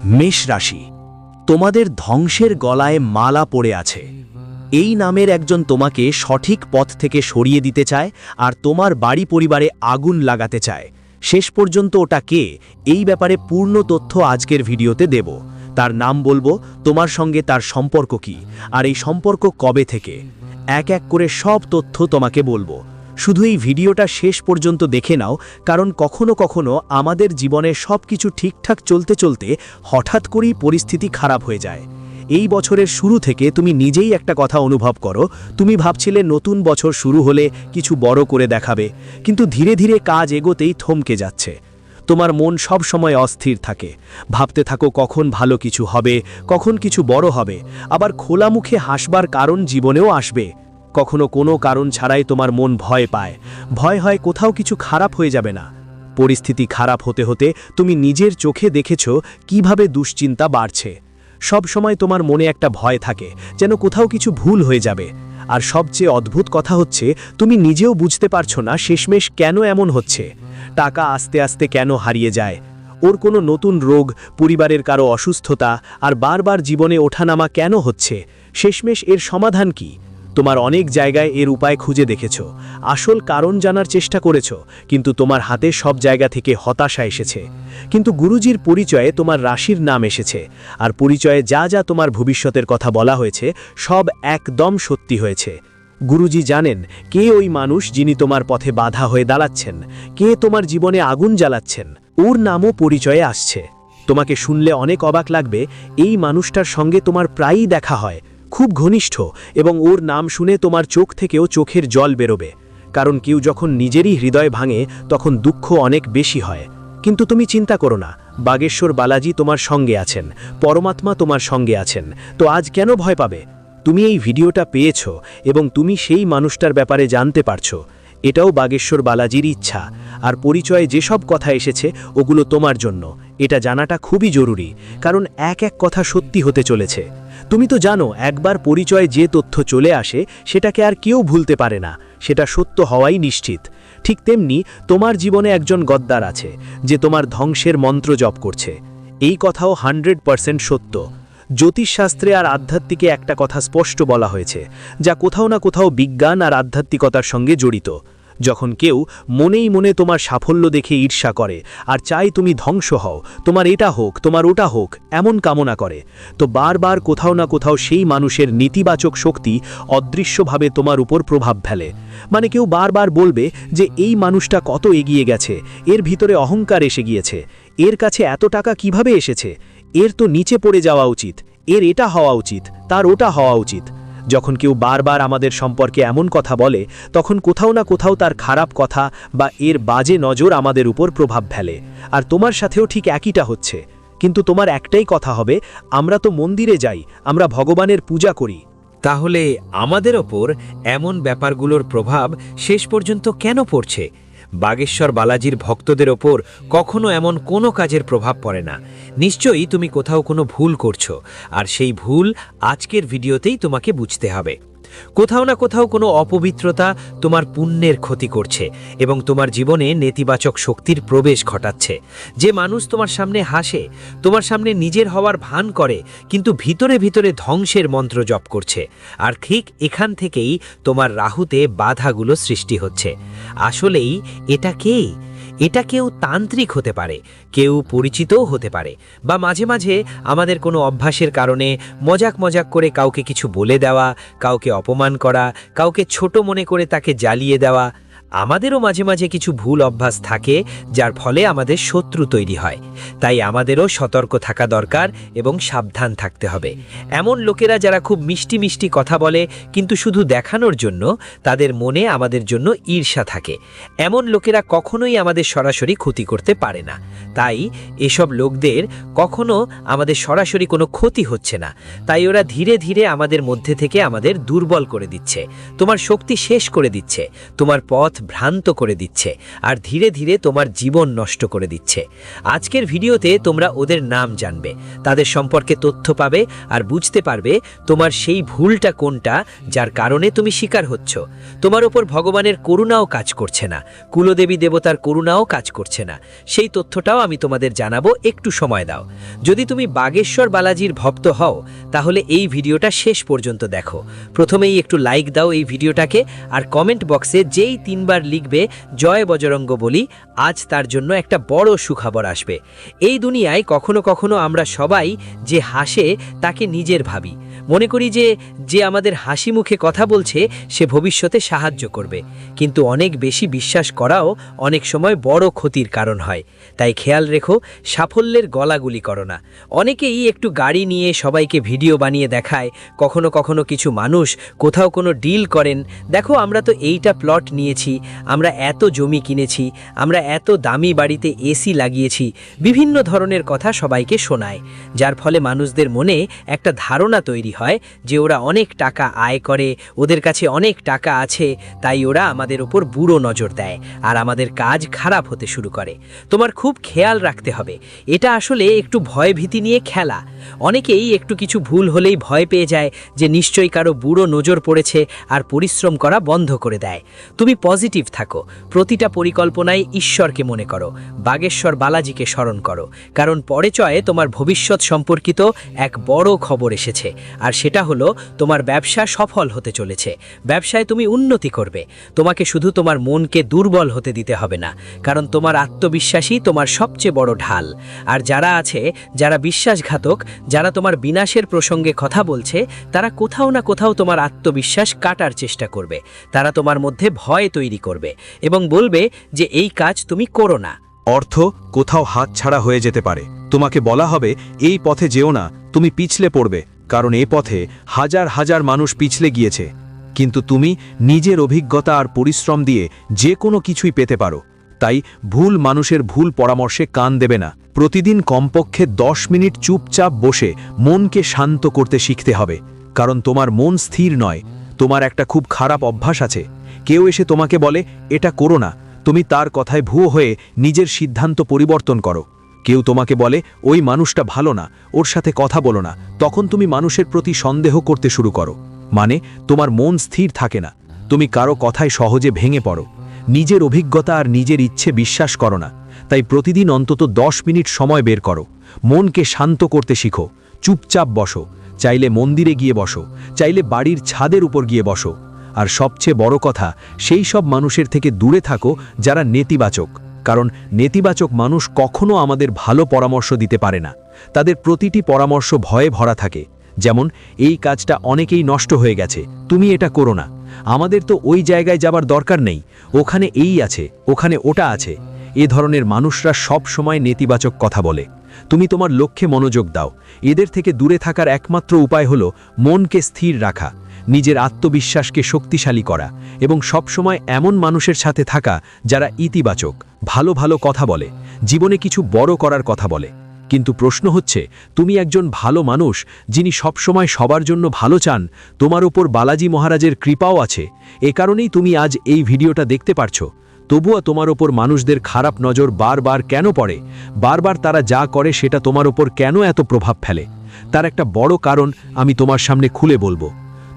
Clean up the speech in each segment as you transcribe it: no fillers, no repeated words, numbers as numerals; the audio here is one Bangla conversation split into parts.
মেষ রাশি, তোমাদের ধ্বংসের গলায় মালা পড়ে আছে। এই নামের একজন তোমাকে সঠিক পথ থেকে সরিয়ে দিতে চায় আর তোমার বাড়ি পরিবারে আগুন লাগাতে চায়। শেষ পর্যন্ত ওটা কে, এই ব্যাপারে পূর্ণ তথ্য আজকের ভিডিওতে দেব। তার নাম বলবো, তোমার সঙ্গে তার সম্পর্ক কি, আর এই সম্পর্ক কবে থেকে। এক এক করে সব তথ্য তোমাকে বলবো। শুধু এই ভিডিওটা শেষ পর্যন্ত দেখে নাও, কারণ কখনো কখনো আমাদের জীবনে সব কিছু ঠিকঠাক চলতে চলতে হঠাৎ করেই পরিস্থিতি খারাপ হয়ে যায়। এই বছরের শুরু থেকে তুমি নিজেই একটা কথা অনুভব করো, তুমি ভাবছিলে নতুন বছর শুরু হলে কিছু বড় করে দেখাবে, কিন্তু ধীরে ধীরে কাজ এগোতেই থমকে যাচ্ছে। তোমার মন সব সময় অস্থির থাকে, ভাবতে থাকো কখন ভালো কিছু হবে, কখন কিছু বড় হবে। আবার খোলা মুখে হাসবার কারণ জীবনেও আসবে। কখনো কোনো কারণ ছাড়াই তোমার মন ভয় পায়, ভয় হয় কোথাও কিছু খারাপ হয়ে যাবে না। পরিস্থিতি খারাপ হতে হতে তুমি নিজের চোখে দেখেছ কিভাবে দুশ্চিন্তা বাড়ছে। সব সময় তোমার মনে একটা ভয় থাকে, যেন কোথাও কিছু ভুল হয়ে যাবে। আর সবচেয়ে অদ্ভুত কথা হচ্ছে, তুমি নিজেও বুঝতে পারছো না শেষমেশ কেন এমন হচ্ছে। টাকা আস্তে আস্তে কেন হারিয়ে যায়, ওর কোনো নতুন রোগ, পরিবারের কারো অসুস্থতা, আর বারবার জীবনে ওঠানামা কেন হচ্ছে। শেষমেশ এর সমাধান কি? তোমার অনেক জায়গায় এর উপায় খুঁজে দেখেছ, আসল কারণ জানার চেষ্টা করেছ, কিন্তু তোমার হাতে সব জায়গা থেকে হতাশা এসেছে। কিন্তু গুরুজির পরিচয়ে তোমার রাশির নাম এসেছে, আর পরিচয়ে যা যা তোমার ভবিষ্যতের কথা বলা হয়েছে সব একদম সত্যি হয়েছে। গুরুজি জানেন কে ওই মানুষ যিনি তোমার পথে বাধা হয়ে দাঁড়াচ্ছেন, কে তোমার জীবনে আগুন জ্বালাচ্ছেন। ওর নামও পরিচয়ে আসছে। তোমাকে শুনলে অনেক অবাক লাগবে, এই মানুষটার সঙ্গে তোমার প্রায়ই দেখা হয়, খুব ঘনিষ্ঠ, এবং ওর নাম শুনে তোমার চোখ থেকেও চোখের জল বেরোবে। কারণ কেউ যখন নিজেরই হৃদয় ভাঙে তখন দুঃখ অনেক বেশি হয়। কিন্তু তুমি চিন্তা করো না, বাগেশ্বর বালাজি তোমার সঙ্গে আছেন, পরমাত্মা তোমার সঙ্গে আছেন। তো আজ কেন ভয় পাবে? তুমি এই ভিডিওটা পেয়েছ এবং তুমি সেই মানুষটার ব্যাপারে জানতে পারছো। এটাও বাগেশ্বর বালাজির ইচ্ছা। আর পরিচয়ে যেসব কথা এসেছে ওগুলো তোমার জন্য। এটা জানাটা খুবই জরুরি, কারণ এক এক কথা সত্যি হতে চলেছে। তুমি তো জানো, একবার পরিচয়ে যে তথ্য চলে আসে সেটাকে আর কেউ ভুলতে পারে না, সেটা সত্য হওয়াই নিশ্চিত। ঠিক তেমনি তোমার জীবনে একজন গদ্দার আছে, যে তোমার ধ্বংসের মন্ত্র জপ করছে। এই কথাও 100% সত্য। জ্যোতিষশাস্ত্রে আর আধ্যাত্মিকে একটা কথা স্পষ্ট বলা হয়েছে, যা কোথাও না কোথাও বিজ্ঞান আর আধ্যাত্মিকতার সঙ্গে জড়িত। যখন কেউ মনেই মনে তোমার সাফল্য দেখে ঈর্ষা করে আর চাই তুমি ধ্বংস হও, তোমার এটা হোক, তোমার ওটা হোক, এমন কামনা করে, তো বারবার কোথাও না কোথাও সেই মানুষের নেতিবাচক শক্তি অদৃশ্যভাবে তোমার উপর প্রভাব ফেলে। মানে কেউ বারবার বলবে যে এই মানুষটা কত এগিয়ে গেছে, এর ভিতরে অহংকার এসে গিয়েছে, এর কাছে এত টাকা কিভাবে এসেছে, এর তো নিচে পড়ে যাওয়া উচিত, এর এটা হওয়া উচিত, তার ওটা হওয়া উচিত। যখন কেউ বারবার আমাদের সম্পর্কে এমন কথা বলে, তখন কোথাও না কোথাও তার খারাপ কথা বা এর বাজে নজর আমাদের উপর প্রভাব ফেলে। আর তোমার সাথেও ঠিক একইটা হচ্ছে। কিন্তু তোমার একটাই কথা হবে, আমরা তো মন্দিরে যাই, আমরা ভগবানের পূজা করি। তাহলে আমাদের ওপর এমন ব্যাপারগুলোর প্রভাব শেষ পর্যন্ত কেন পড়ছে? বাগেশ্বর বালাজির ভক্তদের ওপর কখনো এমন কোনো কাজের প্রভাব পড়ে না। নিশ্চয়ই তুমি কোথাও কোনো ভুল করছো, আর সেই ভুল আজকের ভিডিওতেই তোমাকে বুঝতে হবে। কোথাও না কোথাও কোনো অপবিত্রতা তোমার পুণ্যের ক্ষতি করছে এবং তোমার জীবনে নেতিবাচক শক্তির প্রবেশ ঘটাচ্ছে। যে মানুষ তোমার সামনে হাসে, তোমার সামনে নিজের হওয়ার ভান করে, কিন্তু ভিতরে ভিতরে ধ্বংসের মন্ত্র জপ করছে। আর ঠিক এখান থেকেই তোমার রাহুতে বাধাগুলো সৃষ্টি হচ্ছে। আসলেই এটা কে? এটা কেউ তান্ত্রিক হতে পারে, কেউ পরিচিতও হতে পারে, বা মাঝে মাঝে আমাদের কোনো অভ্যাসের কারণে মজাক মজাক করে কাউকে কিছু বলে দেওয়া, কাউকে অপমান করা, কাউকে ছোট মনে করে তাকে জ্বালিয়ে দেওয়া। আমাদেরও মাঝে মাঝে কিছু ভুল অভ্যাস থাকে, যার ফলে আমাদের শত্রু তৈরি হয়। তাই আমাদেরও সতর্ক থাকা দরকার এবং সাবধান থাকতে হবে। এমন লোকেরা যারা খুব মিষ্টি মিষ্টি কথা বলে, কিন্তু শুধু দেখানোর জন্য, তাদের মনে আমাদের জন্য ঈর্ষা থাকে। এমন লোকেরা কখনোই আমাদের সরাসরি ক্ষতি করতে পারে না। তাই এসব লোকদের কখনো আমাদের সরাসরি কোনো ক্ষতি হচ্ছে না। তাই ওরা ধীরে ধীরে আমাদের মধ্যে থেকে আমাদের দুর্বল করে দিচ্ছে, তোমার শক্তি শেষ করে দিচ্ছে, তোমার পথ ভ্রান্ত করে দিচ্ছে আর ধীরে ধীরে তোমার জীবন নষ্ট করে দিচ্ছে। আজকের ভিডিওতে তোমরা ওদের নাম জানবে, তাদের সম্পর্কে তথ্য পাবে আর বুঝতে পারবে তোমার সেই ভুলটা কোনটা যার কারণে তুমি শিকার হচ্ছ। তোমার ওপর ভগবানের করুণাও কাজ করছে না, কুলদেবী দেবতার করুণাও কাজ করছে না। সেই তথ্যটাও আমি তোমাদের জানাবো, একটু সময় দাও। যদি তুমি বাগেশ্বর বালাজির ভক্ত হও তাহলে এই ভিডিওটা শেষ পর্যন্ত দেখো। প্রথমেই একটু লাইক দাও এই ভিডিওটাকে, আর কমেন্ট বক্সে যেই 3 বার লিখবে জয় বজরঙ্গ বলি, আজ তার জন্য একটা বড় সুখবর আসবে। এই দুনিয়ায় কখনো কখনো আমরা সবাই যে হাসে তাকে নিজের ভাবি, মনে করি যে যে আমাদের হাসি মুখে কথা বলছে সে ভবিষ্যতে সাহায্য করবে, কিন্তু অনেক বেশি বিশ্বাস করাও অনেক সময় বড় ক্ষতির কারণ হয়। তাই খেয়াল রেখো, সাফল্যের গলাগুলি করো না। অনেকেই একটু গাড়ি নিয়ে সবাইকে ভিডিও বানিয়ে দেখায়, কখনো কখনো কিছু মানুষ কোথাও কোনো ডিল করেন, দেখো আমরা তো এইটা প্লট নিয়েছি, আমরা এত জমি কিনেছি, আমরা এত দামি বাড়িতে এসি লাগিয়েছি, বিভিন্ন ধরনের কথা সবাইকে শোনায়, যার ফলে মানুষদের মনে একটা ধারণা তৈরি হয় যে ওরা অনেক টাকা আয় করে, ওদের কাছে অনেক টাকা আছে, তাই ওরা আমাদের উপর বুড়ো নজর দেয় আর আমাদের কাজ খারাপ হতে শুরু করে। তোমার খুব খেয়াল রাখতে হবে, এটা আসলে একটু ভয় ভীতি নিয়ে খেলা। অনেকেই একটু কিছু ভুল হলেই ভয় পেয়ে যায় যে নিশ্চয়ই কারো বুড়ো নজর পড়েছে আর পরিশ্রম করা বন্ধ করে দেয়। তুমি পজিটিভ থাকো, প্রতিটা পরিকল্পনায় ঈশ্বরকে মনে করো, বাগেশ্বর বালাজিকে স্মরণ করো, কারণ পরিচয়ে তোমার ভবিষ্যৎ সম্পর্কিত এক বড় খবর এসেছে, আর সেটা হলো তোমার ব্যবসা সফল হতে চলেছে। ব্যবসায় তুমি উন্নতি করবে। তোমাকে শুধু তোমার মনকে দুর্বল হতে দিতে হবে না, কারণ তোমার আত্মবিশ্বাসই তোমার সবচেয়ে বড় ঢাল। আর যারা আছে, যারা বিশ্বাসঘাতক, যারা তোমার বিনাশের প্রসঙ্গে কথা বলছে, তারা কোথাও না কোথাও তোমার আত্মবিশ্বাস কাটার চেষ্টা করবে। তারা তোমার মধ্যে ভয় তৈরি করবে এবং বলবে যে এই কাজ তুমি করো না। অর্থ কোথাও হাতছাড়া হয়ে যেতে পারে। তোমাকে বলা হবে এই পথে যেও না, তুমি পিছলে পড়বে, কারণ এই পথে হাজার হাজার মানুষ পিছলে গিয়েছে। কিন্তু তুমি নিজের অভিজ্ঞতা আর পরিশ্রম দিয়ে যে কোনো কিছুই পেতে পারো। তাই ভুল মানুষের ভুল পরামর্শে কান দেবে না। প্রতিদিন কমপক্ষে 10 মিনিট চুপচাপ বসে মনকে শান্ত করতে শিখতে হবে, কারণ তোমার মন স্থির নয়। তোমার একটা খুব খারাপ অভ্যাস আছে, কেউ এসে তোমাকে বলে এটা করো না, তুমি তার কথায় ভুয়ো হয়ে নিজের সিদ্ধান্ত পরিবর্তন করো। কেউ তোমাকে বলে ওই মানুষটা ভালো না, ওর সাথে কথা বলো না, তখন তুমি মানুষের প্রতি সন্দেহ করতে শুরু করো। মানে তোমার মন স্থির থাকে না, তুমি কারো কথায় সহজে ভেঙে পড়ো। নিজের অভিজ্ঞতা আর নিজের ইচ্ছে বিশ্বাস করো না। তাই প্রতিদিন অন্তত 10 মিনিট সময় বের করো, মনকে শান্ত করতে শিখো। চুপচাপ বসো, চাইলে মন্দিরে গিয়ে বসো, চাইলে বাড়ির ছাদের উপর গিয়ে বসো। আর সবচেয়ে বড় কথা, সেই সব মানুষের থেকে দূরে থাকো যারা নেতিবাচক, কারণ নেতিবাচক মানুষ কখনো আমাদের ভালো পরামর্শ দিতে পারে না। তাদের প্রতিটি পরামর্শ ভয়ে ভরা থাকে, যেমন এই কাজটা অনেকেই নষ্ট হয়ে গেছে, তুমি এটা করো না, আমাদের তো ওই জায়গায় যাবার দরকার নেই, ওখানে এই আছে, ওখানে ওটা আছে। এ ধরনের মানুষরা সব সময় নেতিবাচক কথা বলে। তুমি তোমার লক্ষ্যে মনোযোগ দাও। এদের থেকে দূরে থাকার একমাত্র উপায় হলো মনকে স্থির রাখা, নিজের আত্মবিশ্বাসকে শক্তিশালী করা এবং সবসময় এমন মানুষের সাথে থাকা যারা ইতিবাচক, ভালো ভালো কথা বলে, জীবনে কিছু বড় করার কথা বলে। কিন্তু প্রশ্ন হচ্ছে, তুমি একজন ভালো মানুষ যিনি সবসময় সবার জন্য ভালো চান, তোমার উপর বালাজি মহারাজের কৃপাও আছে, এ কারণেই তুমি আজ এই ভিডিওটা দেখতে পারছো। তবুও তোমার ওপর মানুষদের খারাপ নজর বারবার কেন পড়ে? বারবার তারা যা করে সেটা তোমার ওপর কেন এত প্রভাব ফেলে? তার একটা বড় কারণ আমি তোমার সামনে খুলে বলবো।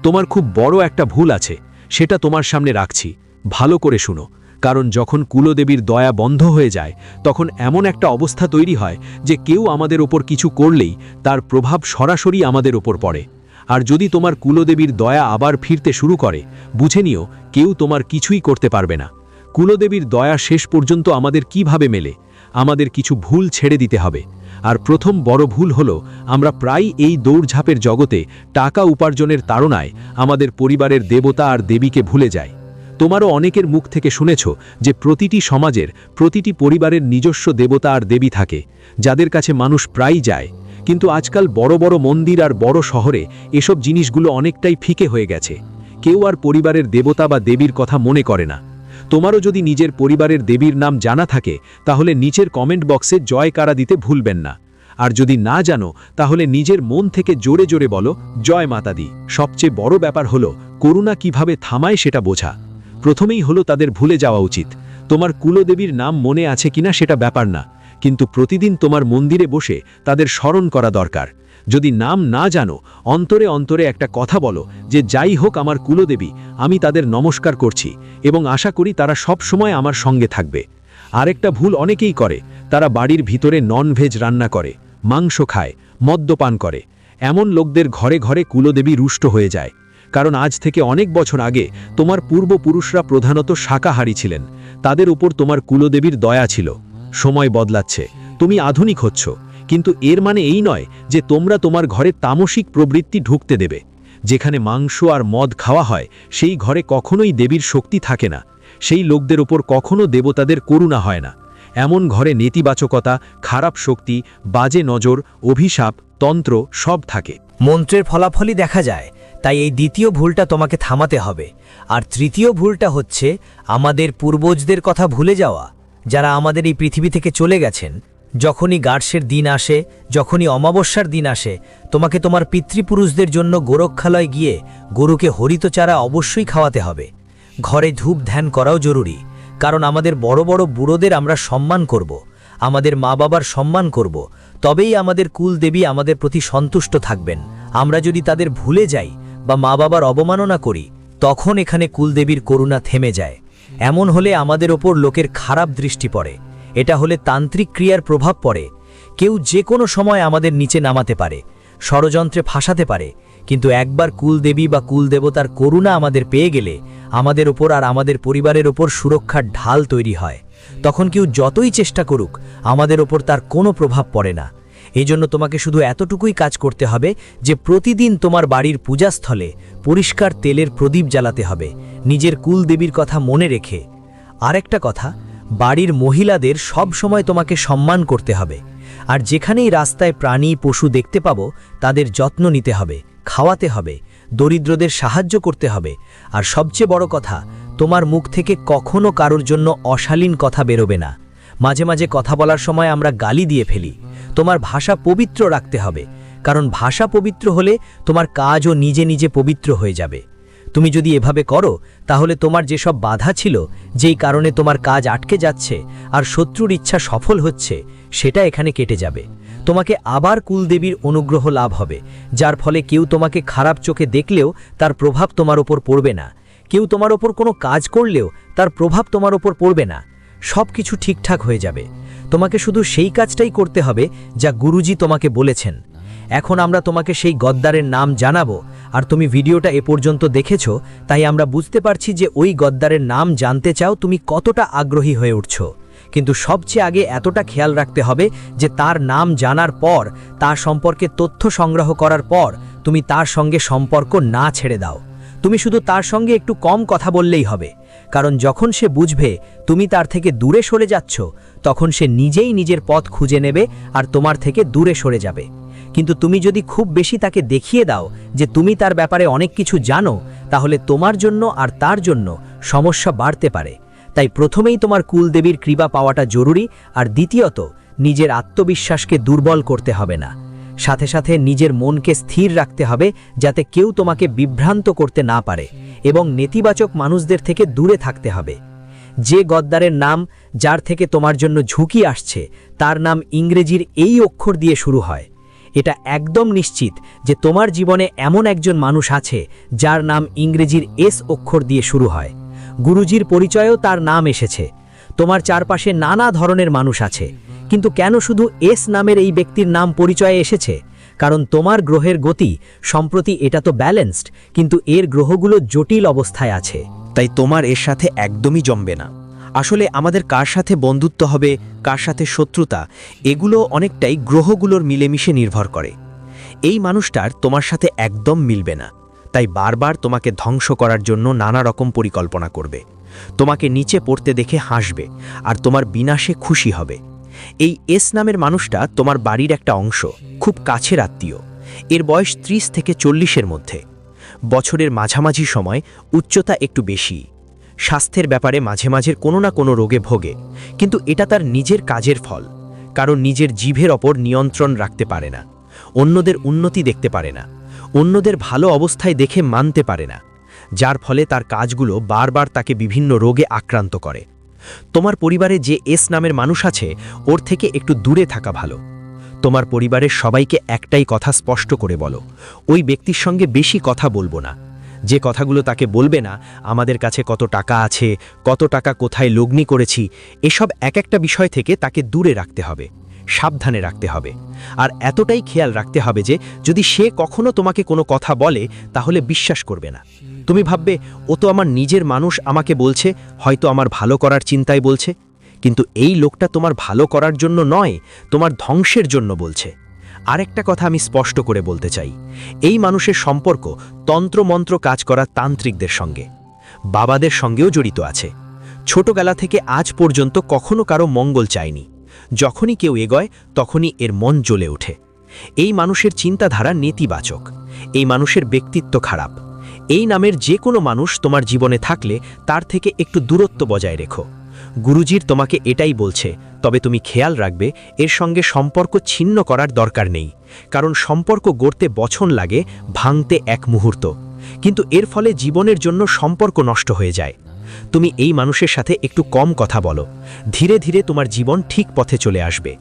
তোমার খুব বড় একটা ভুল আছে, সেটা তোমার সামনে রাখছি, ভালো করে শুনো। কারণ যখন কুলদেবীর দয়া বন্ধ হয়ে যায়, তখন এমন একটা অবস্থা তৈরি হয় যে কেউ আমাদের ওপর কিছু করলেই তার প্রভাব সরাসরি আমাদের ওপর পড়ে। আর যদি তোমার কুলদেবীর দয়া আবার ফিরতে শুরু করে, বুঝে নিও কেউ তোমার কিছুই করতে পারবে না। কুলদেবীর দয়া শেষ পর্যন্ত আমাদের কিভাবে মেলে? আমাদের কিছু ভুল ছেড়ে দিতে হবে। আর প্রথম বড় ভুল হলো, আমরা প্রায় এই দৌড়ঝাঁপের জগতে টাকা উপার্জনের তাড়নায় আমাদের পরিবারের দেবতা আর দেবীকে ভুলে যাই। তোমারও অনেকের মুখ থেকে শুনেছ যে প্রতিটি সমাজের, প্রতিটি পরিবারের নিজস্ব দেবতা আর দেবী থাকে, যাদের কাছে মানুষ প্রায়ই যায়। কিন্তু আজকাল বড় বড় মন্দির আর বড় শহরে এসব জিনিসগুলো অনেকটাই ফিকে হয়ে গেছে। কেউ আর পরিবারের দেবতা বা দেবীর কথা মনে করে না। তোমারও যদি নিজের পরিবারের দেবীর নাম জানা থাকে, তাহলে নিচের কমেন্ট বক্সে জয়কারা দিতে ভুলবেন না। আর যদি না জানো, তাহলে নিজের মন থেকে জোরে জোরে বলো জয় মাতা দি। সবচেয়ে বড় ব্যাপার হলো করুণা কিভাবে থামায় সেটা বোঝা। প্রথমেই হলো তাদের ভুলে যাওয়া উচিত। তোমার কুলদেবীর নাম মনে আছে কিনা সেটা ব্যাপার না, কিন্তু প্রতিদিন তোমার মন্দিরে বসে তাদের স্মরণ করা দরকার। যদি নাম না জানো, অন্তরে অন্তরে একটা কথা বলো যে যাই হোক আমার কুলদেবী, আমি তাদের নমস্কার করছি এবং আশা করি তারা সব সময় আমার সঙ্গে থাকবে। আরেকটা ভুল অনেকেই করে, তারা বাড়ির ভিতরে ননভেজ রান্না করে, মাংস খায়, মদ্যপান করে। এমন লোকদের ঘরে ঘরে কুলদেবী রুষ্ট হয়ে যায়, কারণ আজ থেকে অনেক বছর আগে তোমার পূর্বপুরুষরা প্রধানত শাকাহারী ছিলেন, তাদের উপর তোমার কুলদেবীর দয়া ছিল। সময় বদলাচ্ছে, তুমি আধুনিক হচ্ছ, কিন্তু এর মানে এই নয় যে তোমরা তোমার ঘরে তামসিক প্রবৃত্তি ঢুকতে দেবে। যেখানে মাংস আর মদ খাওয়া হয় সেই ঘরে কখনোই দেবীর শক্তি থাকে না, সেই লোকদের ওপর কখনো দেবতাদের করুণা হয় না। এমন ঘরে নেতিবাচকতা, খারাপ শক্তি, বাজে নজর, অভিশাপ, তন্ত্র সব থাকে। মন্ত্রের ফলাফলই দেখা যায়, তাই এই দ্বিতীয় ভুলটা তোমাকে থামাতে হবে। আর তৃতীয় ভুলটা হচ্ছে আমাদের পূর্বজদের কথা ভুলে যাওয়া, যারা আমাদের এই পৃথিবী থেকে চলে গেছেন। যখনই গার্সের দিন আসে, যখনই অমাবস্যার দিন আসে, তোমাকে তোমার পিতৃপুরুষদের জন্য গোরক্ষালয় গিয়ে গরুকে হরিত চারা অবশ্যই খাওয়াতে হবে। ঘরে ধূপ ধ্যান করাও জরুরি, কারণ আমাদের বড় বড় বুড়োদের আমরা সম্মান করব, আমাদের মা বাবার সম্মান করব, তবেই আমাদের কুলদেবী আমাদের প্রতি সন্তুষ্ট থাকবেন। আমরা যদি তাদের ভুলে যাই বা মা বাবার অবমাননা করি, তখন এখানে কুলদেবীর করুণা থেমে যায়। এমন হলে আমাদের ওপর লোকের খারাপ দৃষ্টি পড়ে, এটা হলে তান্ত্রিক ক্রিয়ার প্রভাব পড়ে। কেউ যে কোনো সময় আমাদের নিচে নামাতে পারে, ষড়যন্ত্রে ফাঁসাতে পারে, কিন্তু একবার কুলদেবী বা কুলদেবতার করুণা আমাদের পেয়ে গেলে আমাদের ওপর আর আমাদের পরিবারের ওপর সুরক্ষার ঢাল তৈরি হয়। তখন কেউ যতই চেষ্টা করুক, আমাদের ওপর তার কোনো প্রভাব পড়ে না। এই জন্য তোমাকে শুধু এতটুকুই কাজ করতে হবে যে প্রতিদিন তোমার বাড়ির পূজাস্থলে পরিষ্কার তেলের প্রদীপ জ্বালাতে হবে, নিজের কুলদেবীর কথা মনে রেখে। আরেকটা কথা, বাড়ির মহিলাদের সব সময় তোমাকে সম্মান করতে হবে। আর যেখানেই রাস্তায় প্রাণী পশু দেখতে পাবো, তাদের যত্ন নিতে হবে, খাওয়াতে হবে, দরিদ্রদের সাহায্য করতে হবে। আর সবচেয়ে বড় কথা, তোমার মুখ থেকে কখনো কারোর জন্য অশালীন কথা বেরোবে না। মাঝে মাঝে কথা বলার সময় আমরা গালি দিয়ে ফেলি। তোমার ভাষা পবিত্র রাখতে হবে, কারণ ভাষা পবিত্র হলে তোমার কাজও নিজে নিজে পবিত্র হয়ে যাবে। তুমি যদি এভাবে করো, তাহলে তোমার যেসব বাধা ছিল, যেই কারণে তোমার কাজ আটকে যাচ্ছে আর শত্রুর ইচ্ছা সফল হচ্ছে, সেটা এখানে কেটে যাবে। তোমাকে আবার কুলদেবীর অনুগ্রহ লাভ হবে, যার ফলে কেউ তোমাকে খারাপ চোখে দেখলেও তার প্রভাব তোমার ওপর পড়বে না। কেউ তোমার ওপর কোনো কাজ করলেও তার প্রভাব তোমার ওপর পড়বে না। সব কিছু ঠিকঠাক হয়ে যাবে। তোমাকে শুধু সেই কাজটাই করতে হবে যা গুরুজি তোমাকে বলেছেন। এখন আমরা তোমাকে সেই গদ্দারের নাম জানাবো, আর তুমি ভিডিওটা এ পর্যন্ত দেখেছো, তাই আমরা বুঝতে পারছি যে ওই গদ্দারের নাম জানতে চাও তুমি কতটা আগ্রহী হয়ে উঠছো। কিন্তু সবচেয়ে আগে এতটা খেয়াল রাখতে হবে যে তার নাম জানার পর, তার সম্পর্কে তথ্য সংগ্রহ করার পর তুমি তার সঙ্গে সম্পর্ক না ছেড়ে দাও। তুমি শুধু তার সঙ্গে একটু কম কথা বললেই হবে, কারণ যখন সে বুঝবে তুমি তার থেকে দূরে সরে যাচ্ছ, তখন সে নিজেই নিজের পথ খুঁজে নেবে আর তোমার থেকে দূরে সরে যাবে। কিন্তু তুমি যদি খুব বেশি তাকে দেখিয়ে দাও যে তুমি তার ব্যাপারে অনেক কিছু জানো, তাহলে তোমার জন্য আর তার জন্য সমস্যা বাড়তে পারে। তাই প্রথমেই তোমার কুলদেবীর কৃপা পাওয়াটা জরুরি, আর দ্বিতীয়ত নিজের আত্মবিশ্বাসকে দুর্বল করতে হবে না। সাথে সাথে নিজের মনকে স্থির রাখতে হবে, যাতে কেউ তোমাকে বিভ্রান্ত করতে না পারে, এবং নেতিবাচক মানুষদের থেকে দূরে থাকতে হবে। যে গদ্দারের নাম, যার থেকে তোমার জন্য ঝুঁকি আসছে, তার নাম ইংরেজির এই অক্ষর দিয়ে শুরু হয়। এটা একদম নিশ্চিত যে তোমার জীবনে এমন একজন মানুষ আছে যার নাম ইংরেজির এস অক্ষর দিয়ে শুরু হয়। গুরুজির পরিচয়েও তার নাম এসেছে। তোমার চারপাশে নানা ধরনের মানুষ আছে, কিন্তু কেন শুধু এস নামের এই ব্যক্তির নাম পরিচয়ে এসেছে? কারণ তোমার গ্রহের গতি সম্প্রতি এটা তো ব্যালেন্সড, কিন্তু এর গ্রহগুলো জটিল অবস্থায় আছে। তাই তোমার এর সাথে একদমই জমবে না। আসলে আমাদের কার সাথে বন্ধুত্ব হবে, কার সাথে শত্রুতা, এগুলো অনেকটাই গ্রহগুলোর মিলেমিশে নির্ভর করে। এই মানুষটার তোমার সাথে একদম মিলবে না, তাই বারবার তোমাকে ধ্বংস করার জন্য নানা রকম পরিকল্পনা করবে। তোমাকে নিচে পড়তে দেখে হাসবে আর তোমার বিনাশে খুশি হবে। এই এস নামের মানুষটা তোমার বাড়ির একটা অংশ, খুব কাছের আত্মীয়। এর বয়স 30 থেকে 40-এর মধ্যে। বছরের মাঝামাঝি সময়, উচ্চতা একটু বেশি। স্বাস্থ্যের ব্যাপারে মাঝে মাঝে কোনো না কোনো রোগে ভোগে, কিন্তু এটা তার নিজের কাজের ফল। কারণ নিজের জিভের ওপর নিয়ন্ত্রণ রাখতে পারে না, অন্যদের উন্নতি দেখতে পারে না, অন্যদের ভালো অবস্থায় দেখে মানতে পারে না। যার ফলে তার কাজগুলো বারবার তাকে বিভিন্ন রোগে আক্রান্ত করে। তোমার পরিবারে যে এস নামের মানুষ আছে ওর থেকে একটু দূরে থাকা ভালো। তোমার পরিবারের সবাইকে একটাই কথা স্পষ্ট করে বলো, ওই ব্যক্তির সঙ্গে বেশি কথা বলবো না। যে কথাগুলো তাকে বলবে না, আমাদের কাছে কত টাকা আছে, কত টাকা কোথায় লগ্নি করেছি, এসব এক একটা বিষয় থেকে তাকে দূরে রাখতে হবে, সাবধানে রাখতে হবে। আর এতটাই খেয়াল রাখতে হবে যে যদি সে কখনো তোমাকে কোনো কথা বলে তাহলে বিশ্বাস করবে না। তুমি ভাববে ও তো আমার নিজের মানুষ, আমাকে বলছে, হয়তো আমার ভালো করার চিন্তায় বলছে। কিন্তু এই লোকটা তোমার ভালো করার জন্য নয়, তোমার ধ্বংসের জন্য বলছে। আরেকটা কথা আমি স্পষ্ট করে বলতে চাই, এই মানুষের সম্পর্ক তন্ত্রমন্ত্র কাজ করা তান্ত্রিকদের সঙ্গে, বাবাদের সঙ্গেও জড়িত আছে। ছোটবেলা থেকে আজ পর্যন্ত কখনো কারো মঙ্গল চায়নি। যখনই কেউ এগোয় তখনই এর মন জ্বলে ওঠে। এই মানুষের চিন্তাধারা নেতিবাচক, এই মানুষের ব্যক্তিত্ব খারাপ। এই নামের যে কোনো মানুষ তোমার জীবনে থাকলে তার থেকে একটু দূরত্ব বজায় রেখো। গুরুজির তোমাকে এটাই বলছে, তবে তুমি খেয়াল রাখবে এর সঙ্গে সম্পর্ক ছিন্ন করার দরকার নেই, কারণ সম্পর্ক গড়তে বছর লাগে, ভাঙতে এক মুহূর্ত। কিন্তু এর ফলে জীবনের জন্য সম্পর্ক নষ্ট হয়ে যায়। তুমি এই মানুষের সাথে একটু কম কথা বলো, ধীরে ধীরে তোমার জীবন ঠিক পথে চলে আসবে।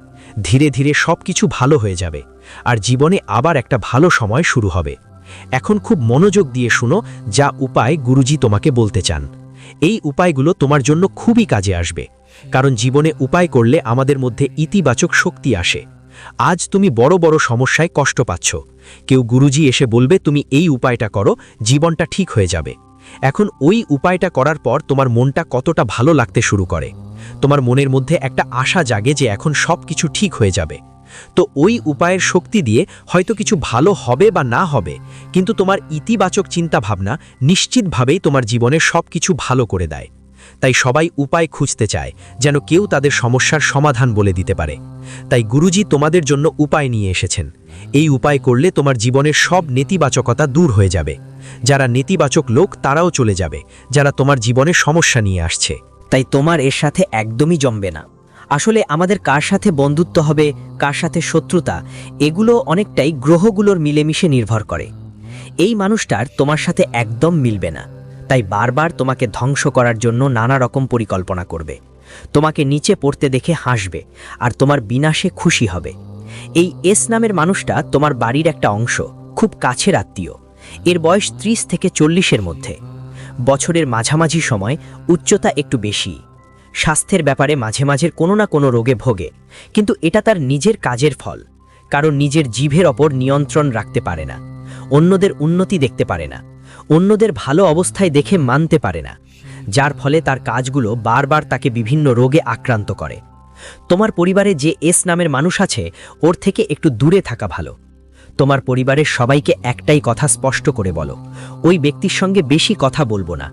ধীরে ধীরে সব কিছু ভালো হয়ে যাবে, আর জীবনে আবার একটা ভালো সময় শুরু হবে। এখন খুব মনোযোগ দিয়ে শুনো যা উপায় গুরুজি তোমাকে বলতে চান। এই উপায়গুলো তোমার জন্য খুবই কাজে আসবে, কারণ জীবনে উপায় করলে আমাদের মধ্যে ইতিবাচক শক্তি আসে। আজ তুমি বড় বড় সমস্যায় কষ্ট পাচ্ছ, কেউ গুরুজি এসে বলবে তুমি এই উপায়টা করো, জীবনটা ঠিক হয়ে যাবে। এখন ওই উপায়টা করার পর তোমার মনটা কতটা ভালো লাগতে শুরু করে, তোমার মনের মধ্যে একটা আশা জাগে যে এখন সব কিছু ঠিক হয়ে যাবে। তো ওই উপায়ের শক্তি দিয়ে হয়তো কিছু ভালো হবে বা না হবে, কিন্তু তোমার ইতিবাচক চিন্তাভাবনা নিশ্চিতভাবেই তোমার জীবনের সব কিছু ভালো করে দেয়। তাই সবাই উপায় খুঁজতে চায়, যেন কেউ তাদের সমস্যার সমাধান বলে দিতে পারে। তাই গুরুজি তোমাদের জন্য উপায় নিয়ে এসেছেন। এই উপায় করলে তোমার জীবনের সব নেতিবাচকতা দূর হয়ে যাবে। যারা নেতিবাচক লোক তারাও চলে যাবে, যারা তোমার জীবনে সমস্যা নিয়ে আসছে। তাই তোমার এর সাথে একদমই জমবে না। আসলে আমাদের কার সাথে বন্ধুত্ব হবে, কার সাথে শত্রুতা, এগুলো অনেকটাই গ্রহগুলোর মিলেমিশে নির্ভর করে। এই মানুষটার তোমার সাথে একদম মিলবে না, তাই বারবার তোমাকে ধ্বংস করার জন্য নানা রকম পরিকল্পনা করবে। তোমাকে নিচে পড়তে দেখে হাসবে আর তোমার বিনাশে খুশি হবে। এই এস নামের মানুষটা তোমার বাড়ির একটা অংশ, খুব কাছের আত্মীয়। এর বয়স 30 থেকে 40-এর মধ্যে। বছরের মাঝামাঝি সময়, উচ্চতা একটু বেশি। স্বাস্থ্যের ব্যাপারে মাঝে মাঝে কোনো না কোনো রোগে ভোগে, কিন্তু এটা তার নিজের কাজের ফল, কারণ নিজের জিভের ওপর নিয়ন্ত্রণ রাখতে পারে না। অন্যদের উন্নতি দেখতে পারে না, অন্যদের ভালো অবস্থায় দেখে মানতে পারে না, যার ফলে তার কাজগুলো বারবার তাকে বিভিন্ন রোগে আক্রান্ত করে। তোমার পরিবারে যে এস নামের মানুষ আছে ওর থেকে একটু দূরে থাকা ভালো। তোমার পরিবারের সবাইকে একটাই কথা স্পষ্ট করে বলো, ওই ব্যক্তির সঙ্গে বেশি কথা বলবো না।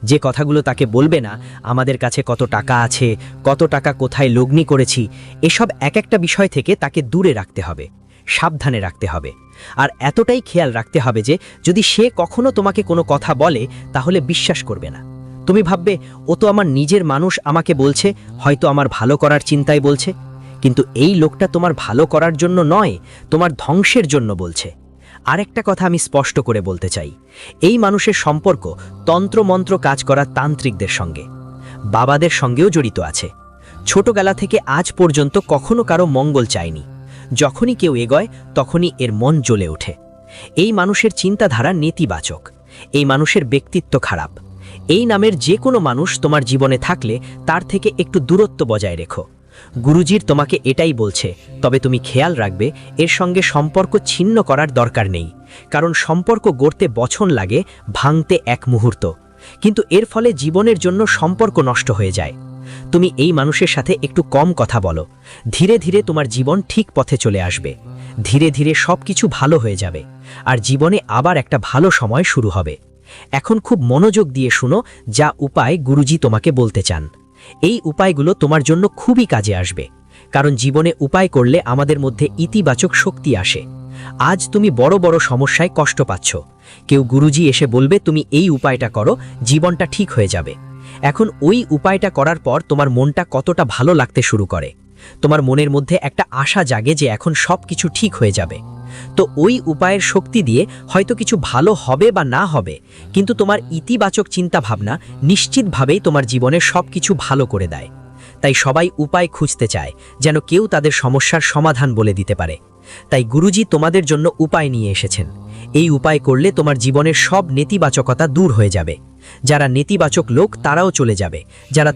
যে কথাগুলো তাকে বলবে না, আমাদের কাছে কত টাকা আছে, কত টাকা কোথায় লগ্নি করেছি, এসব এক একটা বিষয় থেকে তাকে দূরে রাখতে হবে, সাবধানে রাখতে হবে। আর এতটাই খেয়াল রাখতে হবে যে যদি সে কখনো তোমাকে কোনো কথা বলে তাহলে বিশ্বাস করবে না। তুমি ভাববে ও তো আমার নিজের মানুষ, আমাকে বলছে, হয়তো আমার ভালো করার চিন্তায় বলছে। কিন্তু এই লোকটা তোমার ভালো করার জন্য নয়, তোমার ধ্বংসের জন্য বলছে। আরেকটা কথা আমি স্পষ্ট করে বলতে চাই, এই মানুষের সম্পর্ক তন্ত্রমন্ত্র কাজ করা তান্ত্রিকদের সঙ্গে, বাবাদের সঙ্গেও জড়িত আছে। ছোটবেলা থেকে আজ পর্যন্ত কখনো কারো মঙ্গল চায়নি। যখনই কেউ এগোয় তখনই এর মন জ্বলে ওঠে। এই মানুষের চিন্তাধারা নেতিবাচক, এই মানুষের ব্যক্তিত্ব খারাপ। এই নামের যে কোনো মানুষ তোমার জীবনে থাকলে তার থেকে একটু দূরত্ব বজায় রেখো। গুরুজির তোমাকে এটাই বলছে, তবে তুমি খেয়াল রাখবে এর সঙ্গে সম্পর্ক ছিন্ন করার দরকার নেই, কারণ সম্পর্ক গড়তে বছর লাগে, ভাঙতে এক মুহূর্ত। কিন্তু এর ফলে জীবনের জন্য সম্পর্ক নষ্ট হয়ে যায়। তুমি এই মানুষের সাথে একটু কম কথা বলো, ধীরে ধীরে তোমার জীবন ঠিক পথে চলে আসবে। ধীরে ধীরে সব কিছু ভালো হয়ে যাবে, আর জীবনে আবার একটা ভালো সময় শুরু হবে। এখন খুব মনোযোগ দিয়ে শুনো যা উপায় গুরুজি তোমাকে বলতে চান। এই উপায়গুলো তোমার জন্য খুবই কাজে আসবে, কারণ জীবনে উপায় করলে আমাদের মধ্যে ইতিবাচক শক্তি আসে। আজ তুমি বড় বড় সমস্যায় কষ্ট পাচ্ছ, কেউ গুরুজি এসে বলবে তুমি এই উপায়টা করো, জীবনটা ঠিক হয়ে যাবে। এখন ওই উপায়টা করার পর তোমার মনটা কতটা ভালো লাগতে শুরু করে, তোমার মনের মধ্যে একটা আশা জাগে যে এখন সব কিছু ঠিক হয়ে যাবে। তো ওই উপায়ের শক্তি দিয়ে হয়তো কিছু ভালো হবে বা না হবে, কিন্তু তোমার ইতিবাচক চিন্তাভাবনা নিশ্চিতভাবেই তোমার জীবনের সব কিছু ভালো করে দেয়। তাই সবাই উপায় খুঁজতে চায়, যেন কেউ তাদের সমস্যার সমাধান বলে দিতে পারে। তাই গুরুজি তোমাদের জন্য উপায় নিয়ে এসেছেন। এই উপায় করলে তোমার জীবনের সব নেতিবাচকতা দূর হয়ে যাবে। যারা নেতিবাচক লোক তারাও চলে যাবে, যারা